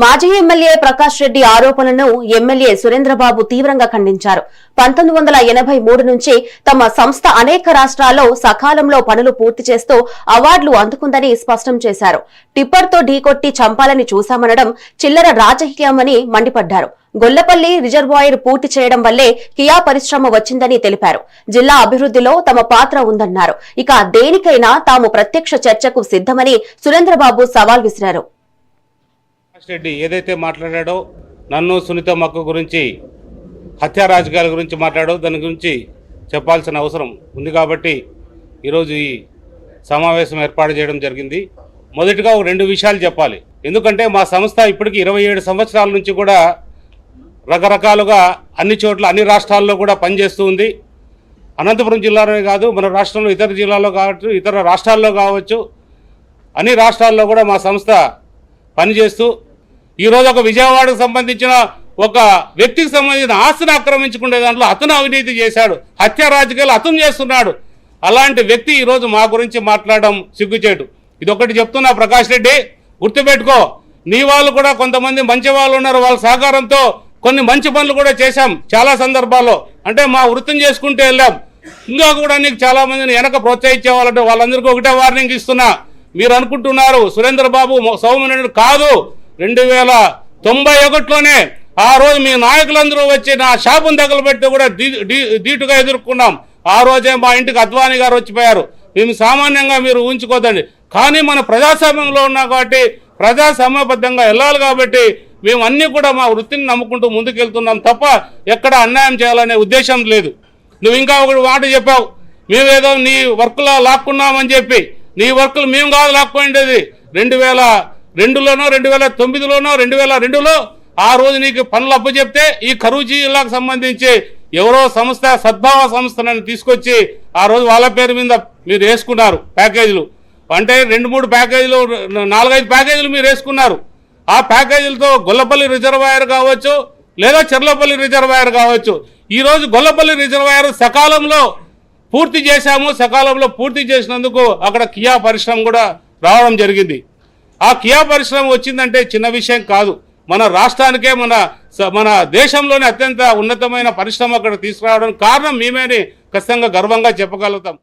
మాజీ ఎమ్మెల్యే ప్రకాష్ రెడ్డి ఆరోపణలను ఎమ్మెల్యే సురేంద్రబాబు తీవ్రంగా ఖండించారు. 1983 నుంచి తమ సంస్థ అనేక రాష్ట్రాల్లో సకాలంలో పనులు పూర్తి చేస్తూ అవార్డులు అందుకుందని స్పష్టం చేశారు. టిప్పర్తో ఢీకొట్టి చంపాలని చూశామనడం చిల్లర రాజకీయమని మండిపడ్డారు. గొల్లపల్లి రిజర్వాయర్ పూర్తి చేయడం వల్లే కియా పరిశ్రమ వచ్చిందని తెలిపారు. జిల్లా అభివృద్ధిలో తమ పాత్ర ఉందన్నారు. ఇక దేనికైనా తాము ప్రత్యక్ష చర్చకు సిద్ధమని సురేంద్రబాబు సవాల్ విసిరారు. రెడ్డి ఏదైతే మాట్లాడాడో నన్ను సునీతమ్మక్క గురించి హత్యా రాజకీయాల గురించి మాట్లాడో దాని గురించి చెప్పాల్సిన అవసరం ఉంది కాబట్టి ఈరోజు ఈ సమావేశం ఏర్పాటు చేయడం జరిగింది. మొదటిగా రెండు విషయాలు చెప్పాలి. ఎందుకంటే మా సంస్థ ఇప్పటికి 27 సంవత్సరాల నుంచి కూడా రకరకాలుగా అన్ని చోట్ల అన్ని రాష్ట్రాల్లో కూడా పనిచేస్తూ ఉంది. అనంతపురం జిల్లాలోనే కాదు, మన రాష్ట్రంలో ఇతర జిల్లాల్లో కావచ్చు, ఇతర రాష్ట్రాల్లో కావచ్చు, అన్ని రాష్ట్రాల్లో కూడా మా సంస్థ పనిచేస్తూ ఈరోజు ఒక విజయవాడకు సంబంధించిన ఒక వ్యక్తికి సంబంధించిన ఆస్తిని ఆక్రమించుకునే దాంట్లో అతను అవినీతి చేశాడు, హత్య రాజకీయాలు అతను చేస్తున్నాడు. అలాంటి వ్యక్తి ఈరోజు మా గురించి మాట్లాడడం సిగ్గుచేటు. ఇదొకటి చెప్తున్నా ప్రకాష్ రెడ్డి, గుర్తుపెట్టుకో. నీ వాళ్ళు కూడా కొంతమంది మంచి వాళ్ళు ఉన్నారు, వాళ్ళ సహకారంతో కొన్ని మంచి పనులు కూడా చేశాం చాలా సందర్భాల్లో. అంటే మా వృత్తిని చేసుకుంటూ వెళ్ళాం. ఇంకా కూడా నీకు చాలా మందిని వెనక ప్రోత్సహించే వాళ్ళంటే వాళ్ళందరికీ ఒకటే వార్నింగ్ ఇస్తున్నా. మీరు అనుకుంటున్నారు సురేంద్రబాబు సౌమ్యుడు కాదు. 2091లోనే ఆ రోజు మీ నాయకులందరూ వచ్చి నా షాపును తగలబెట్టి కూడా ధీటుగా ఎదుర్కొన్నాం. ఆ రోజే మా ఇంటికి అద్వానీ గారు వచ్చిపోయారు. మేము సామాన్యంగా మీరు ఊహించుకోదండి. కానీ మన ప్రజాస్వామ్యంలో ఉన్నాం కాబట్టి ప్రజాస్వామ్యబద్ధంగా వెళ్ళాలి కాబట్టి మేము అన్నీ కూడా మా వృత్తిని నమ్ముకుంటూ ముందుకెళ్తున్నాం తప్ప ఎక్కడ అన్యాయం చేయాలనే ఉద్దేశం లేదు. నువ్వు ఇంకా ఒకటి మాట చెప్పావు, మేమేదో నీ వర్క్లో లాక్కున్నామని చెప్పి. నీ వర్కులు మేము కాదు లాక్కోండేది. 2002లోనో 2009లోనో 2002లో ఆ రోజు నీకు పనులు అప్పచెప్తే ఈ కరూరు జిల్లాకు సంబంధించి ఎవరో సంస్థ సద్భావ సంస్థను తీసుకొచ్చి ఆ రోజు వాళ్ళ పేరు మీద మీరు వేసుకున్నారు ప్యాకేజీలు. అంటే 2-3 ప్యాకేజీలు 4-5 ప్యాకేజీలు మీరు వేసుకున్నారు. ఆ ప్యాకేజీలతో గొల్లపల్లి రిజర్వాయర్ కావచ్చు, లేదా చెర్లపల్లి రిజర్వాయర్ కావచ్చు. ఈరోజు గొల్లపల్లి రిజర్వాయర్ సకాలంలో పూర్తి చేశాము. సకాలంలో పూర్తి చేసినందుకు అక్కడ కియా పరిశ్రమ కూడా రావడం జరిగింది. ఆ కియా పరిశ్రమ వచ్చిందంటే చిన్న విషయం కాదు. మన రాష్ట్రానికే మన దేశంలోనే అత్యంత ఉన్నతమైన పరిశ్రమ అక్కడ తీసుకురావడానికి కారణం మేమేని ఖచ్చితంగా గర్వంగా చెప్పగలుగుతాం.